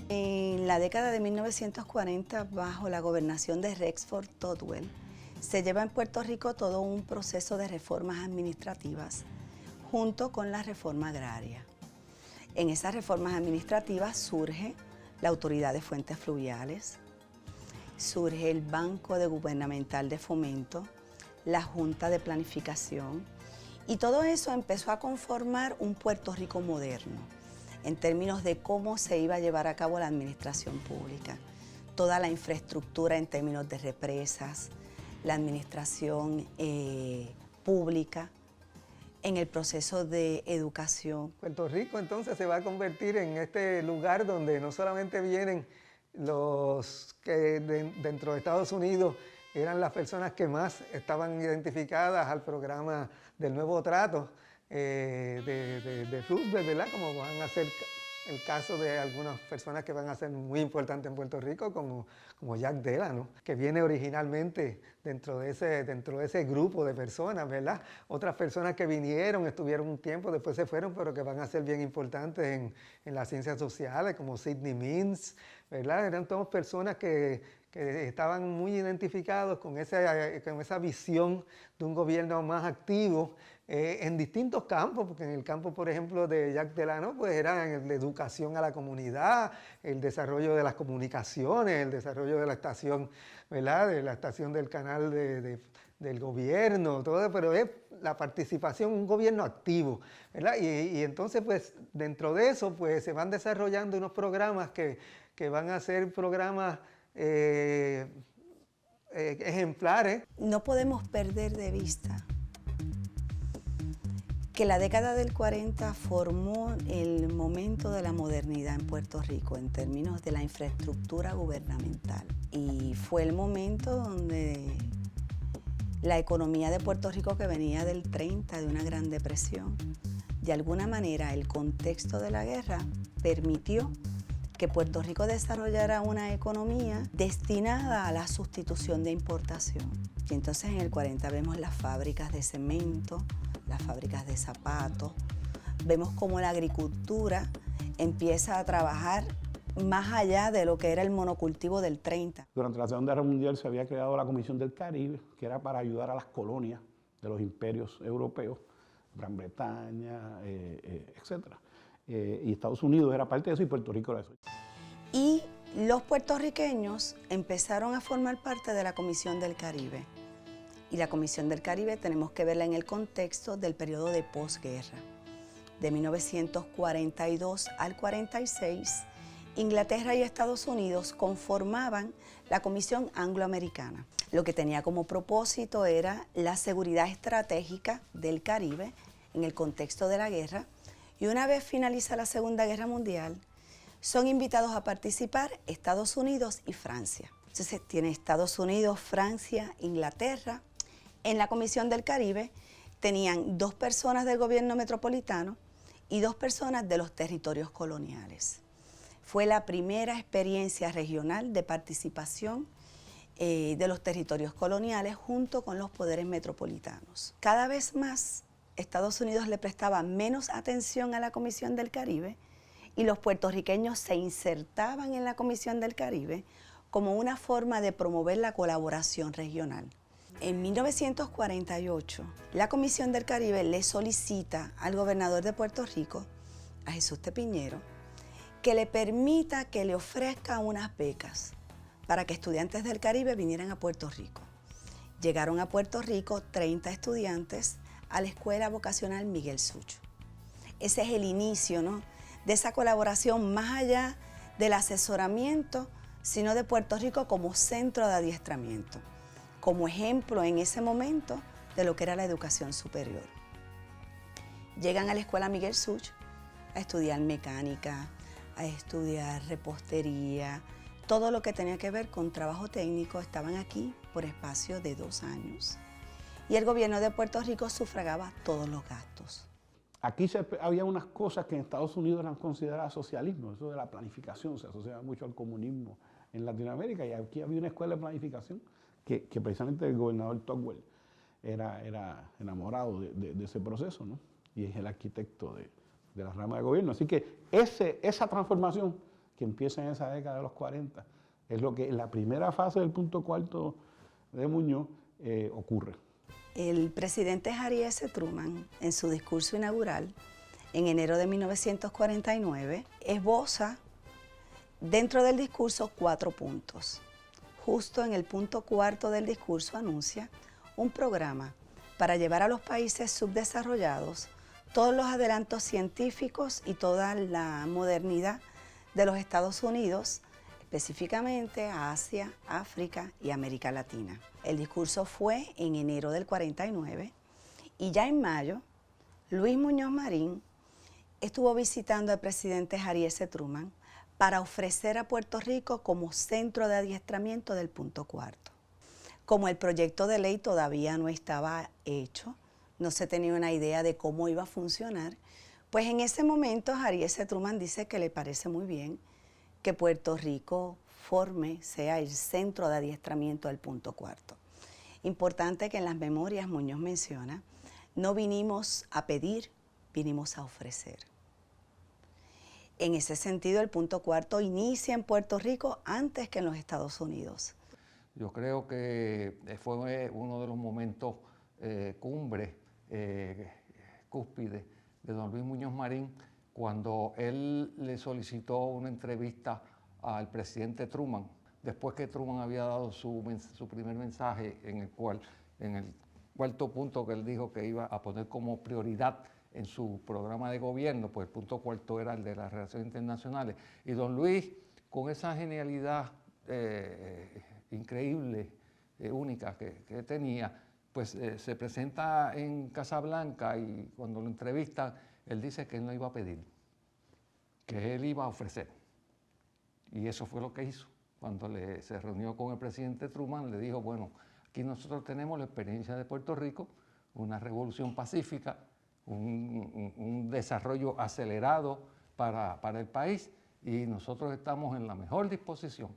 En la década de 1940, bajo la gobernación de Rexford Todwell, se lleva en Puerto Rico todo un proceso de reformas administrativas junto con la reforma agraria. En esas reformas administrativas surge la Autoridad de Fuentes Fluviales, surge el Banco Gubernamental de Fomento, la Junta de Planificación, y todo eso empezó a conformar un Puerto Rico moderno en términos de cómo se iba a llevar a cabo la administración pública. Toda la infraestructura en términos de represas, la administración pública, en el proceso de educación. Puerto Rico entonces se va a convertir en este lugar donde no solamente vienen los que dentro de Estados Unidos eran las personas que más estaban identificadas al programa del Nuevo Trato de Roosevelt, ¿verdad? Como van a ser el caso de algunas personas que van a ser muy importantes en Puerto Rico, como Jack Delano, que viene originalmente dentro de ese grupo de personas, ¿verdad? Otras personas que vinieron, estuvieron un tiempo, después se fueron, pero que van a ser bien importantes en las ciencias sociales, como Sidney Means, ¿verdad? Eran todas personas que estaban muy identificados con esa visión de un gobierno más activo en distintos campos, porque en el campo, por ejemplo, de Jack Delano, pues era en la educación a la comunidad, el desarrollo de las comunicaciones, el desarrollo de la estación, ¿verdad? De la estación del canal del gobierno, todo, pero es la participación, un gobierno activo, ¿verdad? Y entonces, pues, dentro de eso, pues, se van desarrollando unos programas que van a ser programas ejemplares. No podemos perder de vista que la década del 40 formó el momento de la modernidad en Puerto Rico en términos de la infraestructura gubernamental. Y fue el momento donde la economía de Puerto Rico, que venía del 30, de una gran depresión, de alguna manera el contexto de la guerra permitió que Puerto Rico desarrollara una economía destinada a la sustitución de importación. Y entonces en el 40 vemos las fábricas de cemento, las fábricas de zapatos, vemos cómo la agricultura empieza a trabajar más allá de lo que era el monocultivo del 30. Durante la Segunda Guerra Mundial se había creado la Comisión del Caribe, que era para ayudar a las colonias de los imperios europeos, Gran Bretaña, etc. Y Estados Unidos era parte de eso y Puerto Rico era eso. Y los puertorriqueños empezaron a formar parte de la Comisión del Caribe. Y la Comisión del Caribe tenemos que verla en el contexto del periodo de posguerra. De 1942 al 46, Inglaterra y Estados Unidos conformaban la Comisión Angloamericana. Lo que tenía como propósito era la seguridad estratégica del Caribe en el contexto de la guerra. Y una vez finaliza la Segunda Guerra Mundial, son invitados a participar Estados Unidos y Francia. Entonces tiene Estados Unidos, Francia, Inglaterra. En la Comisión del Caribe tenían 2 personas del gobierno metropolitano y 2 personas de los territorios coloniales. Fue la primera experiencia regional de participación de los territorios coloniales junto con los poderes metropolitanos. Cada vez más Estados Unidos le prestaba menos atención a la Comisión del Caribe y los puertorriqueños se insertaban en la Comisión del Caribe como una forma de promover la colaboración regional. En 1948, la Comisión del Caribe le solicita al gobernador de Puerto Rico, a Jesús T. Piñero, que le permita que le ofrezca unas becas para que estudiantes del Caribe vinieran a Puerto Rico. Llegaron a Puerto Rico 30 estudiantes a la Escuela Vocacional Miguel Sucho. Ese es el inicio, ¿no?, de esa colaboración más allá del asesoramiento, sino de Puerto Rico como centro de adiestramiento, como ejemplo en ese momento de lo que era la educación superior. Llegan a la Escuela Miguel Sucho a estudiar mecánica, a estudiar repostería, todo lo que tenía que ver con trabajo técnico. Estaban aquí por espacio de 2 años. Y el gobierno de Puerto Rico sufragaba todos los gastos. aquí había unas cosas que en Estados Unidos eran consideradas socialismo, eso de la planificación, se asociaba mucho al comunismo en Latinoamérica, y aquí había una escuela de planificación que precisamente el gobernador Tocqueville era enamorado de ese proceso, ¿no? Y es el arquitecto de la rama de gobierno. Así que esa transformación que empieza en esa década de los 40 es lo que en la primera fase del punto cuarto de Muñoz ocurre. El presidente Harry S. Truman, en su discurso inaugural, en enero de 1949, esboza dentro del discurso 4 puntos. Justo en el punto cuarto del discurso anuncia un programa para llevar a los países subdesarrollados todos los adelantos científicos y toda la modernidad de los Estados Unidos, específicamente a Asia, África y América Latina. El discurso fue en enero del 49 y ya en mayo, Luis Muñoz Marín estuvo visitando al presidente Harry S. Truman para ofrecer a Puerto Rico como centro de adiestramiento del punto cuarto. Como el proyecto de ley todavía no estaba hecho, no se tenía una idea de cómo iba a funcionar, pues en ese momento Harry S. Truman dice que le parece muy bien que Puerto Rico sea el centro de adiestramiento del punto cuarto. Importante que en las memorias Muñoz menciona, no vinimos a pedir, vinimos a ofrecer. En ese sentido, el punto cuarto inicia en Puerto Rico antes que en los Estados Unidos. Yo creo que fue uno de los momentos cúspide de don Luis Muñoz Marín, cuando él le solicitó una entrevista al presidente Truman, después que Truman había dado su primer mensaje en el cuarto punto que él dijo que iba a poner como prioridad en su programa de gobierno, pues el punto cuarto era el de las relaciones internacionales. Y don Luis, con esa genialidad increíble, única que tenía, pues se presenta en Casablanca y cuando lo entrevistan, él dice que él no iba a pedir, que él iba a ofrecer. Y eso fue lo que hizo. Cuando se reunió con el presidente Truman, le dijo, bueno, aquí nosotros tenemos la experiencia de Puerto Rico, una revolución pacífica, un desarrollo acelerado para el país, y nosotros estamos en la mejor disposición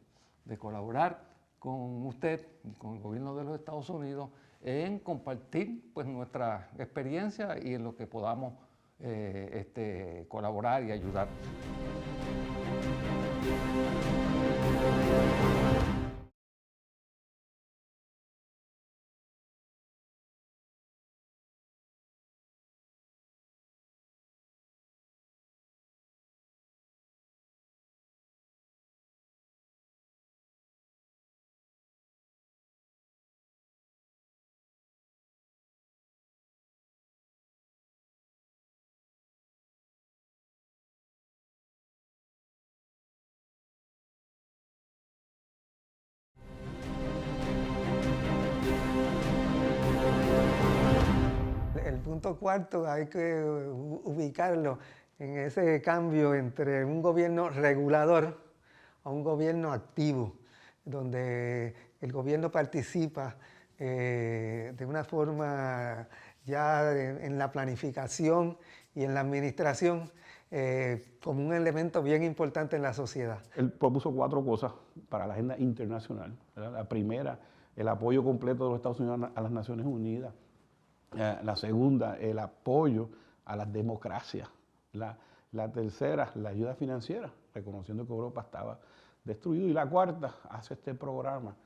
de colaborar con usted, con el gobierno de los Estados Unidos, en compartir pues nuestra experiencia y en lo que podamos colaborar y ayudar. El punto cuarto hay que ubicarlo en ese cambio entre un gobierno regulador a un gobierno activo, donde el gobierno participa de una forma ya en la planificación y en la administración como un elemento bien importante en la sociedad. Él propuso 4 cosas para la agenda internacional, ¿verdad? La primera, el apoyo completo de los Estados Unidos a las Naciones Unidas. La segunda, el apoyo a las democracias. La tercera, la ayuda financiera, reconociendo que Europa estaba destruido. Y la cuarta, hace este programa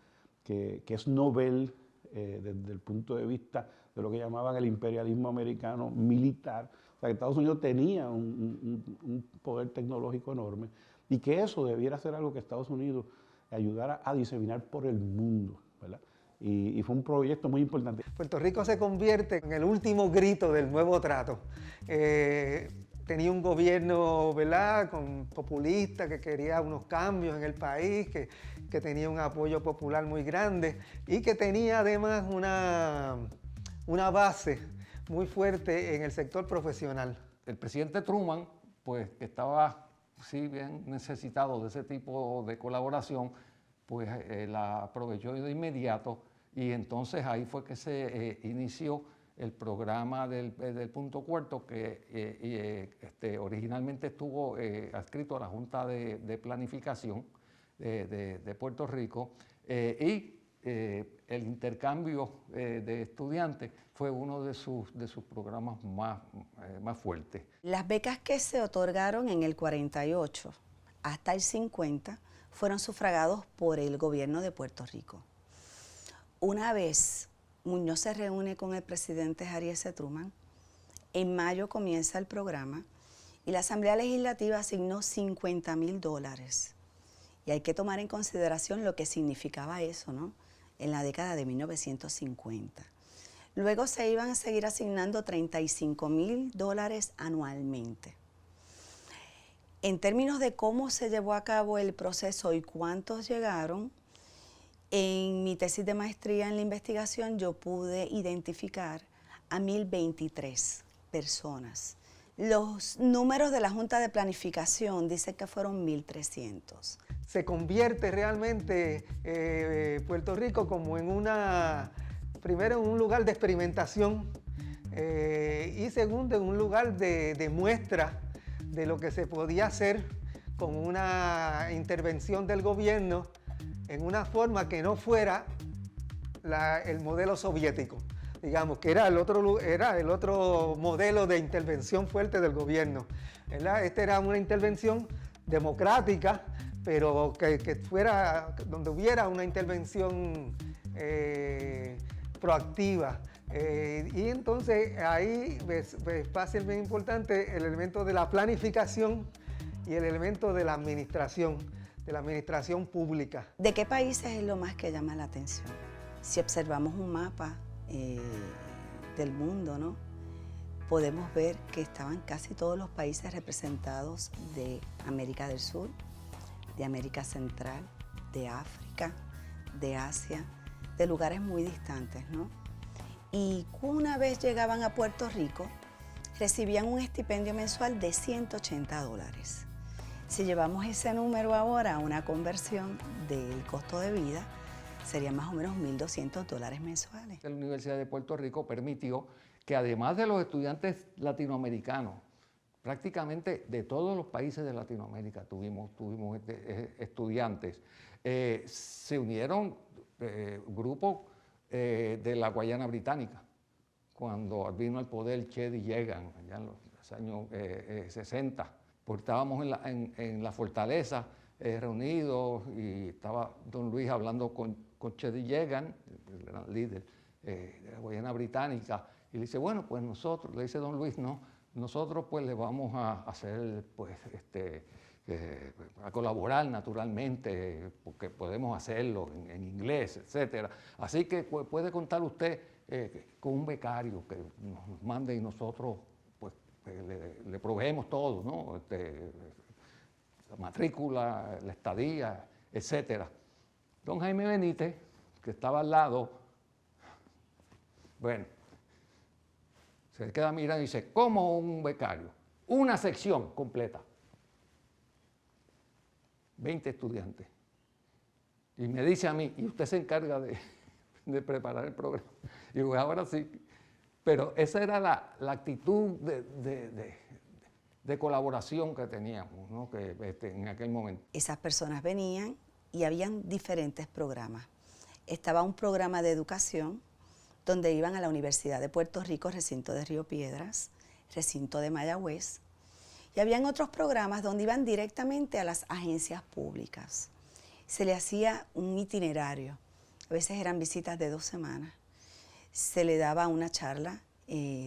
que es novel desde el punto de vista de lo que llamaban el imperialismo americano militar. O sea, que Estados Unidos tenía un poder tecnológico enorme y que eso debiera ser algo que Estados Unidos ayudara a diseminar por el mundo, ¿verdad? Y fue un proyecto muy importante. Puerto Rico se convierte en el último grito del nuevo trato. Tenía un gobierno, ¿verdad?, populista, que quería unos cambios en el país, que tenía un apoyo popular muy grande y que tenía además una base muy fuerte en el sector profesional. El presidente Truman, pues que estaba sí bien necesitado de ese tipo de colaboración, pues la aprovechó de inmediato, y entonces ahí fue que se inició el programa del punto cuarto, que originalmente estuvo adscrito a la Junta de Planificación de Puerto Rico, y el intercambio de estudiantes fue uno de sus programas más fuertes. Las becas que se otorgaron en el 48 hasta el 50 fueron sufragados por el gobierno de Puerto Rico. Una vez Muñoz se reúne con el presidente Harry S. Truman, en mayo comienza el programa y la Asamblea Legislativa asignó $50,000. Y hay que tomar en consideración lo que significaba eso, ¿no?, en la década de 1950. Luego se iban a seguir asignando $35,000 anualmente. En términos de cómo se llevó a cabo el proceso y cuántos llegaron, en mi tesis de maestría en la investigación yo pude identificar a 1,023 personas. Los números de la Junta de Planificación dicen que fueron 1,300. Se convierte realmente Puerto Rico como en primero en un lugar de experimentación y segundo en un lugar de muestra de lo que se podía hacer con una intervención del gobierno en una forma que no fuera el modelo soviético, digamos, que era el otro modelo de intervención fuerte del gobierno, ¿verdad? Esta era una intervención democrática, pero que fuera donde hubiera una intervención proactiva. Y entonces ahí pasa el bien importante el elemento de la planificación y el elemento de la administración pública. ¿De qué países es lo más que llama la atención? Si observamos un mapa del mundo, ¿no?, podemos ver que estaban casi todos los países representados de América del Sur, de América Central, de África, de Asia, de lugares muy distantes, ¿no? Y una vez llegaban a Puerto Rico, recibían un estipendio mensual de $180. Si llevamos ese número ahora a una conversión del costo de vida, sería más o menos $1,200 mensuales. La Universidad de Puerto Rico permitió que además de los estudiantes latinoamericanos, prácticamente de todos los países de Latinoamérica tuvimos estudiantes. Se unieron grupos de la Guayana Británica, cuando vino al poder Cheddi Yegan, allá en los años 60. Porque estábamos en la fortaleza reunidos y estaba don Luis hablando con Cheddi Yegan, el gran líder de la Guayana Británica, y le dice, bueno, pues nosotros, le dice don Luis, no, nosotros pues le vamos a hacer, pues, a colaborar naturalmente, porque podemos hacerlo en inglés, etc. Así que pues, puede contar usted con un becario que nos mande y nosotros pues le proveemos todo, ¿no? La matrícula, la estadía, etc. Don Jaime Benítez, que estaba al lado, bueno, se queda mirando y dice, ¿cómo un becario? Una sección completa. 20 estudiantes. Y me dice a mí, y usted se encarga de preparar el programa. Y digo, ahora sí. Pero esa era la actitud de colaboración que teníamos, ¿no?, que, en aquel momento. Esas personas venían y habían diferentes programas. Estaba un programa de educación donde iban a la Universidad de Puerto Rico, recinto de Río Piedras, recinto de Mayagüez, y habían otros programas donde iban directamente a las agencias públicas. Se le hacía un itinerario, a veces eran visitas de 2 semanas. Se le daba una charla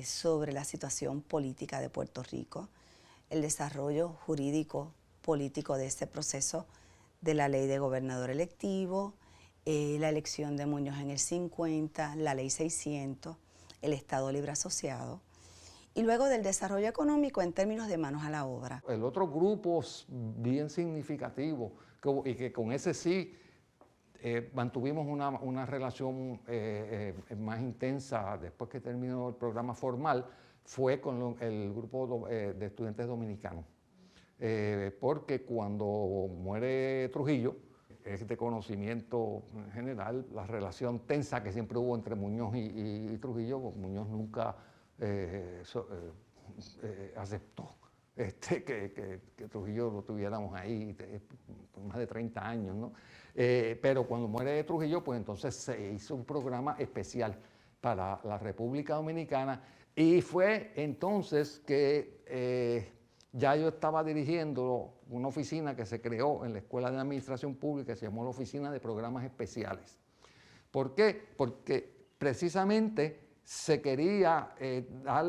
sobre la situación política de Puerto Rico, el desarrollo jurídico político de este proceso de la ley de gobernador electivo, la elección de Muñoz en el 50, la ley 600, el Estado Libre Asociado, y luego del desarrollo económico en términos de manos a la obra. El otro grupo bien significativo, y que con ese sí mantuvimos una relación más intensa después que terminó el programa formal, fue con el grupo de estudiantes dominicanos. Porque cuando muere Trujillo, es de conocimiento en general la relación tensa que siempre hubo entre Muñoz y Trujillo. Muñoz nunca aceptó que Trujillo lo tuviéramos ahí por más de 30 años, ¿no? Pero cuando muere Trujillo, pues entonces se hizo un programa especial para la República Dominicana, y fue entonces que ya yo estaba dirigiendo una oficina que se creó en la Escuela de Administración Pública, que se llamó la Oficina de Programas Especiales. ¿Por qué? Porque precisamente se quería dar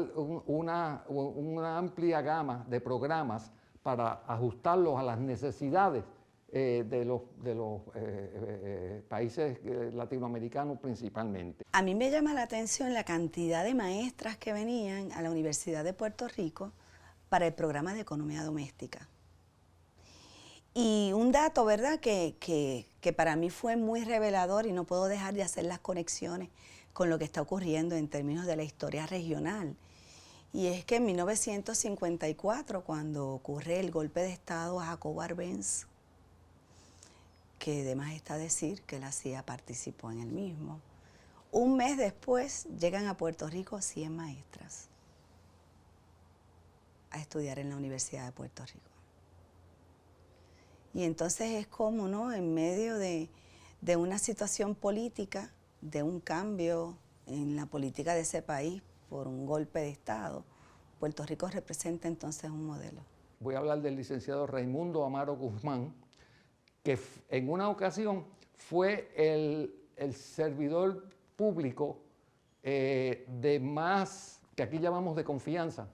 una amplia gama de programas para ajustarlos a las necesidades de los países latinoamericanos principalmente. A mí me llama la atención la cantidad de maestras que venían a la Universidad de Puerto Rico para el programa de economía doméstica. Y un dato, ¿verdad?, que para mí fue muy revelador, y no puedo dejar de hacer las conexiones con lo que está ocurriendo en términos de la historia regional. Y es que en 1954, cuando ocurre el golpe de Estado a Jacobo Arbenz, que de más está decir que la CIA participó en el mismo, un mes después llegan a Puerto Rico 100 maestras a estudiar en la Universidad de Puerto Rico. Y entonces es como, ¿no?, en medio de una situación política, de un cambio en la política de ese país por un golpe de Estado, Puerto Rico representa entonces un modelo. Voy a hablar del licenciado Raimundo Amaro Guzmán, que en una ocasión fue el servidor público de más, que aquí llamamos de confianza.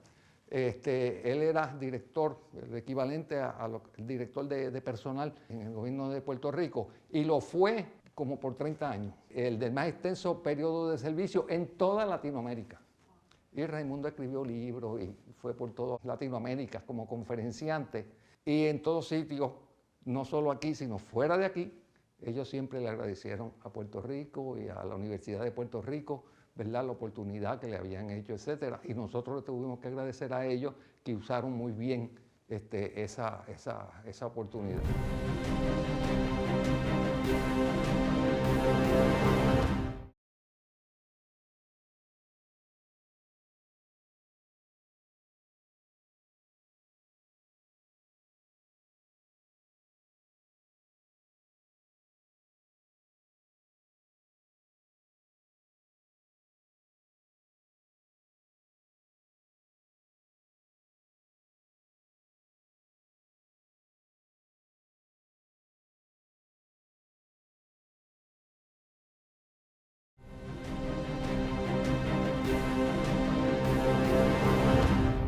Él era director, el equivalente al director de personal en el gobierno de Puerto Rico, y lo fue como por 30 años, el del más extenso periodo de servicio en toda Latinoamérica. Y Raimundo escribió libros y fue por toda Latinoamérica como conferenciante, y en todos sitios, no solo aquí, sino fuera de aquí, ellos siempre le agradecieron a Puerto Rico y a la Universidad de Puerto Rico, ¿verdad?, la oportunidad que le habían hecho, etcétera. Y nosotros le tuvimos que agradecer a ellos que usaron muy bien esa oportunidad.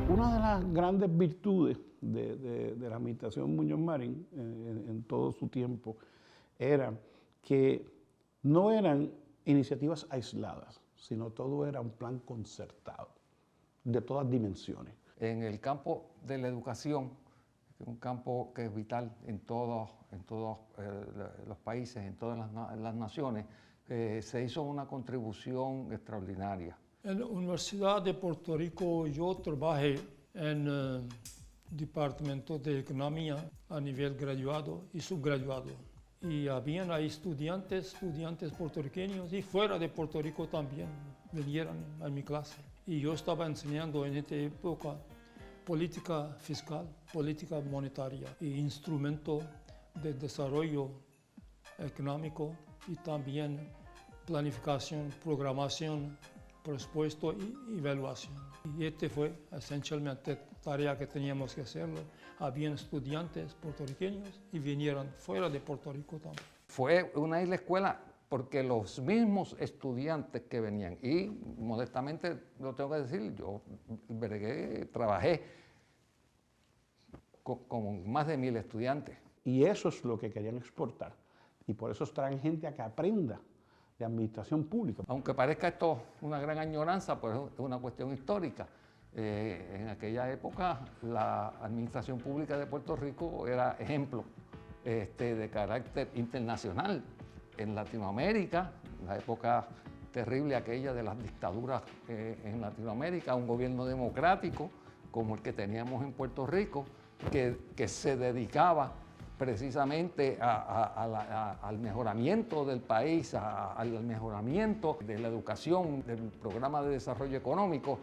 Una de las grandes virtudes de la administración Muñoz Marín en todo su tiempo era que no eran iniciativas aisladas, sino todo era un plan concertado, de todas dimensiones. En el campo de la educación, un campo que es vital en todos los países, en todas las naciones, se hizo una contribución extraordinaria. En la Universidad de Puerto Rico yo trabajé en el Departamento de Economía a nivel graduado y subgraduado. Y habían ahí estudiantes puertorriqueños y fuera de Puerto Rico también vinieron a mi clase. Y yo estaba enseñando en esta época política fiscal, política monetaria e instrumento de desarrollo económico y también planificación, programación, presupuesto y evaluación. Y fue esencialmente tarea que teníamos que hacerlo. Habían estudiantes puertorriqueños y vinieron fuera de Puerto Rico también. Fue una isla escuela porque los mismos estudiantes que venían, y modestamente lo tengo que decir, yo trabajé con más de 1000 estudiantes. Y eso es lo que querían exportar. Y por eso traen gente a que aprenda de administración pública. Aunque parezca esto una gran añoranza, pues es una cuestión histórica. En aquella época la administración pública de Puerto Rico era ejemplo de carácter internacional. En Latinoamérica, la época terrible aquella de las dictaduras en Latinoamérica, un gobierno democrático como el que teníamos en Puerto Rico, que se dedicaba precisamente al mejoramiento del país, al mejoramiento de la educación, del programa de desarrollo económico,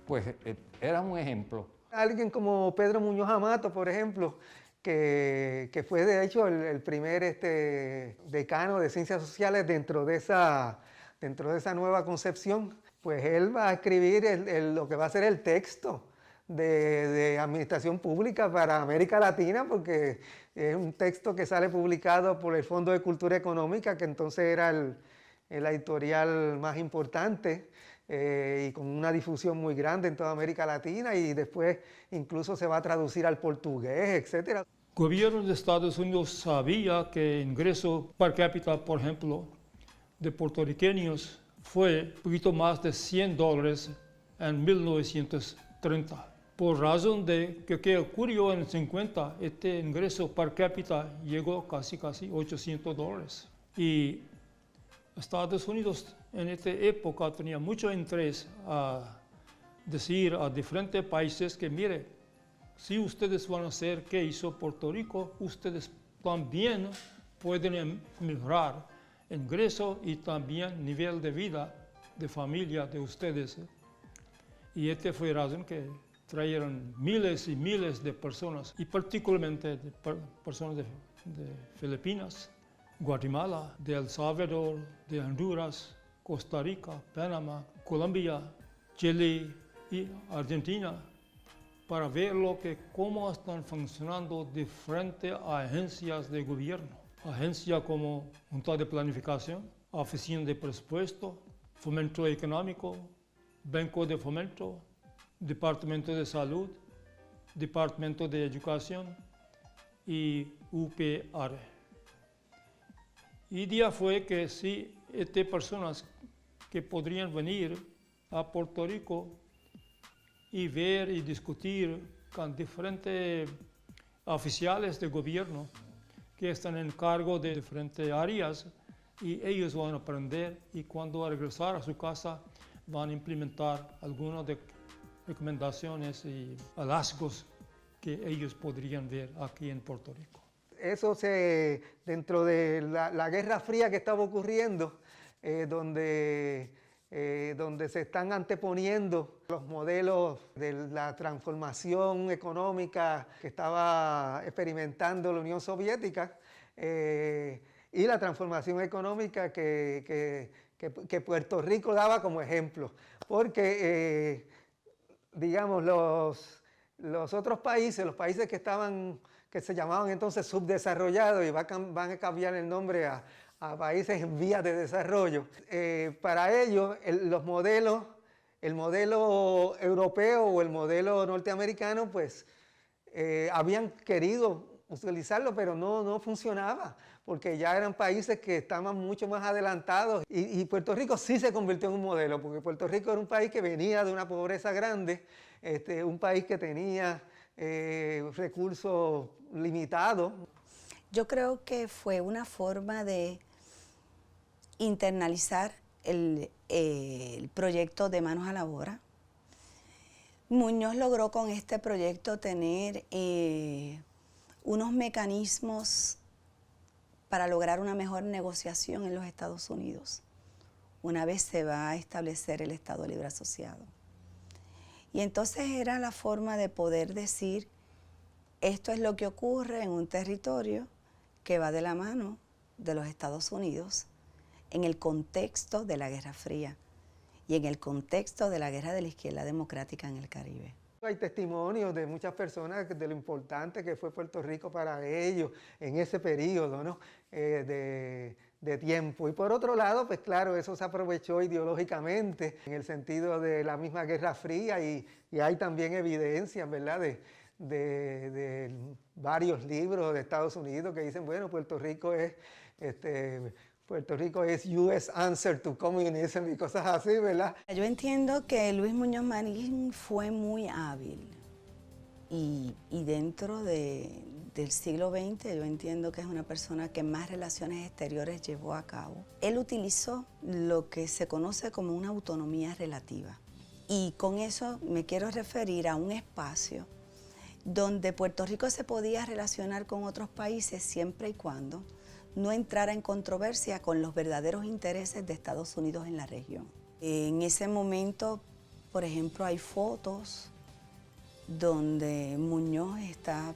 pues era un ejemplo. Alguien como Pedro Muñoz Amato, por ejemplo, que fue de hecho el primer decano de Ciencias Sociales dentro de esa nueva concepción, pues él va a escribir lo que va a ser el texto de administración pública para América Latina, porque es un texto que sale publicado por el Fondo de Cultura Económica, que entonces era el editorial más importante y con una difusión muy grande en toda América Latina, y después incluso se va a traducir al portugués, etc. El gobierno de Estados Unidos sabía que el ingreso per cápita, por ejemplo, de puertorriqueños fue un poquito más de $100 en 1930. Por razón de que ocurrió en el 50, este ingreso per cápita llegó casi $800. Y Estados Unidos en esta época tenía mucho interés a decir a diferentes países que, mire, si ustedes van a hacer qué hizo Puerto Rico, ustedes también pueden mejorar el ingreso y también nivel de vida de familia de ustedes. Y esta fue la razón que trajeron miles y miles de personas, y particularmente de personas de Filipinas, Guatemala, de El Salvador, de Honduras, Costa Rica, Panamá, Colombia, Chile y Argentina, para ver cómo están funcionando diferentes agencias de gobierno. Agencias como Junta de Planificación, Oficina de Presupuesto, Fomento Económico, Banco de Fomento, Departamento de Salud, Departamento de Educación y UPR. Y idea fue que si estas personas que podrían venir a Puerto Rico y ver y discutir con diferentes oficiales de gobierno que están en cargo de diferentes áreas, y ellos van a aprender, y cuando regresar a su casa van a implementar algunas de recomendaciones y hallazgos que ellos podrían ver aquí en Puerto Rico. Eso dentro de la Guerra Fría que estaba ocurriendo, donde se están anteponiendo los modelos de la transformación económica que estaba experimentando la Unión Soviética y la transformación económica que Puerto Rico daba como ejemplo. Porque, digamos, los otros países, los países que se llamaban entonces subdesarrollados, y van a cambiar el nombre a países en vías de desarrollo. Para ellos, el modelo europeo o el modelo norteamericano, pues habían querido utilizarlo, pero no funcionaba, porque ya eran países que estaban mucho más adelantados, y Puerto Rico sí se convirtió en un modelo, porque Puerto Rico era un país que venía de una pobreza grande, un país que tenía recursos limitados. Yo creo que fue una forma de internalizar el proyecto de Manos a la Obra. Muñoz logró con este proyecto tener unos mecanismos para lograr una mejor negociación en los Estados Unidos, una vez se va a establecer el Estado Libre Asociado. Y entonces era la forma de poder decir, esto es lo que ocurre en un territorio que va de la mano de los Estados Unidos en el contexto de la Guerra Fría y en el contexto de la guerra de la izquierda democrática en el Caribe. Hay testimonios de muchas personas de lo importante que fue Puerto Rico para ellos en ese periodo, ¿no? de tiempo. Y por otro lado, pues claro, eso se aprovechó ideológicamente en el sentido de la misma Guerra Fría, y hay también evidencias, ¿verdad?, de varios libros de Estados Unidos que dicen, bueno, Puerto Rico es US answer to communism y cosas así, ¿verdad? Yo entiendo que Luis Muñoz Marín fue muy hábil y dentro del siglo XX yo entiendo que es una persona que más relaciones exteriores llevó a cabo. Él utilizó lo que se conoce como una autonomía relativa, y con eso me quiero referir a un espacio donde Puerto Rico se podía relacionar con otros países siempre y cuando no entrara en controversia con los verdaderos intereses de Estados Unidos en la región. En ese momento, por ejemplo, hay fotos donde Muñoz está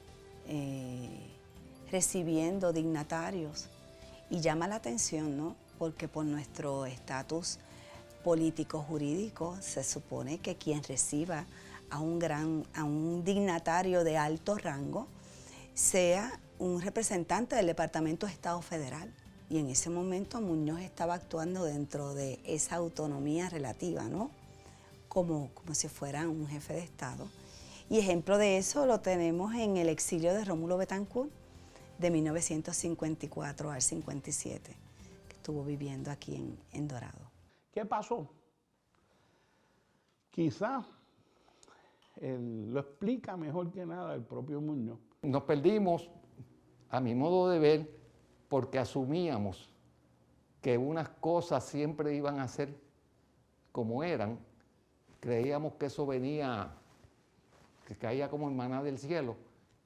recibiendo dignatarios y llama la atención, ¿no? Porque por nuestro estatus político jurídico se supone que quien reciba a un dignatario de alto rango sea un representante del Departamento de Estado Federal. Y en ese momento Muñoz estaba actuando dentro de esa autonomía relativa, ¿no? Como si fuera un jefe de Estado. Y ejemplo de eso lo tenemos en el exilio de Rómulo Betancourt de 1954 al 57, que estuvo viviendo aquí en Dorado. ¿Qué pasó? Quizá lo explica mejor que nada el propio Muñoz. Nos perdimos, a mi modo de ver, porque asumíamos que unas cosas siempre iban a ser como eran. Creíamos que eso venía, que caía como en maná del cielo,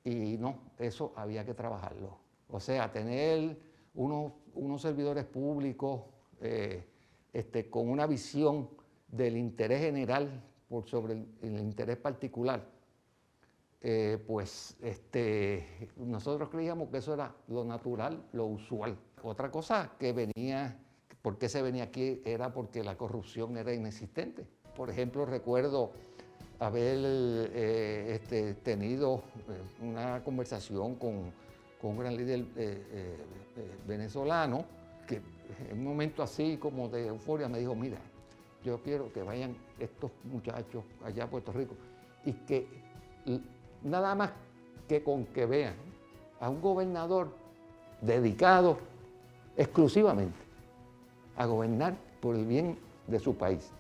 y no, eso había que trabajarlo. O sea, tener unos servidores públicos con una visión del interés general por sobre el interés particular, nosotros creíamos que eso era lo natural, lo usual. Otra cosa que venía, ¿por qué se venía aquí? Era porque la corrupción era inexistente. Por ejemplo, recuerdo haber tenido una conversación con un gran líder venezolano que en un momento así como de euforia me dijo, mira, yo quiero que vayan estos muchachos allá a Puerto Rico y que nada más que con que vean a un gobernador dedicado exclusivamente a gobernar por el bien de su país.